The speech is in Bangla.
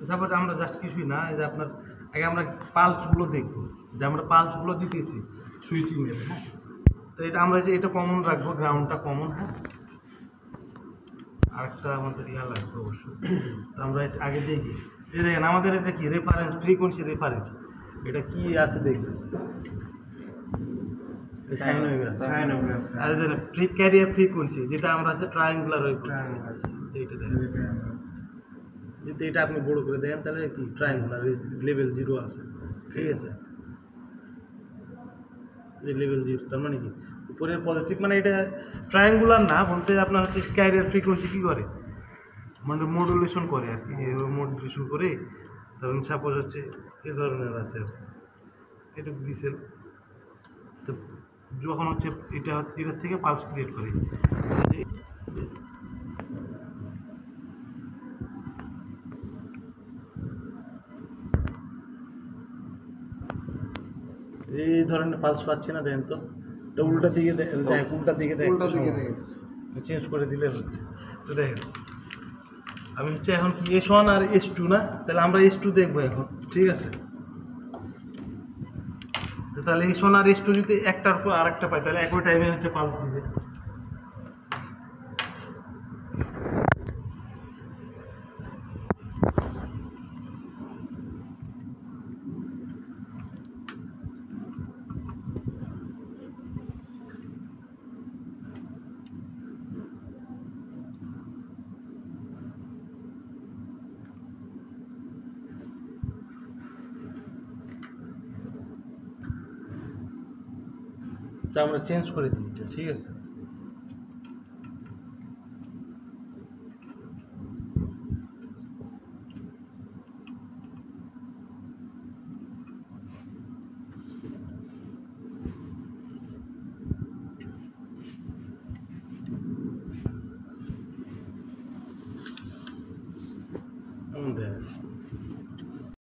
সাপোজ আমরা জাস্ট কিছুই না, এই যে আপনার আগে আমরা পালসগুলো দেখবো, যে আমরা পালসগুলো দিতেছি সুইচিং এর। হ্যাঁ, তো এটা আমরা যে এটা কমন রাখবো, গ্রাউন্ডটা কমন। হ্যাঁ, আরেকটা আমাদের ইয়া লাগবে অবশ্যই। তো আমরা আগে দেখি, এই দেখেন আমাদের এটা কি রেফারেন্স, ফ্রিকোয়েন্সি রেফারেন্স, এটা কি আছে দেখবেন। আর ক্যারিয়ার ফ্রিকোয়েন্সি যেটা আমরা আছে ট্রায়াঙ্গুলার ওয়েভ, এইটা দেখেন। যদি এটা আপনি বড় করে দেখেন তাহলে কি ট্রায়াঙ্গুলার লেভেল 0 আছে, ঠিক আছে। লেভেল 0 তার মানে কি উপরের পজিটিভ, মানে এটা ট্রায়াঙ্গুলার না বলতে আপনার হচ্ছে ক্যারিয়ার ফ্রিকোয়েন্সি কী করে, মানে মডুলেশন করে আর কি, মডুলেশন করে। ধরুন সাপোজ হচ্ছে এ ধরনের আছে, এটুকু দিচ্ছেন, তো যখন হচ্ছে এটার থেকে পালস ক্রিয়েট করে। এই ধরনের পালস পাচ্ছি না, দেন তো এটা উল্টা দিকে দেখ, উল্টা দিকে দেখ, চেঞ্জ করে দিলে হচ্ছে। তো দেখেন আমি হচ্ছে এখন কি S1 আর S2 না, তাহলে আমরা S2 দেখবো এখন, ঠিক আছে। তাহলে S1 আর S2 যদি একটার পর আরেকটা পাই তাহলে একই টাইমে হচ্ছে পালস দিবে। আমরা চেঞ্জ করে দিই, ঠিক আছে।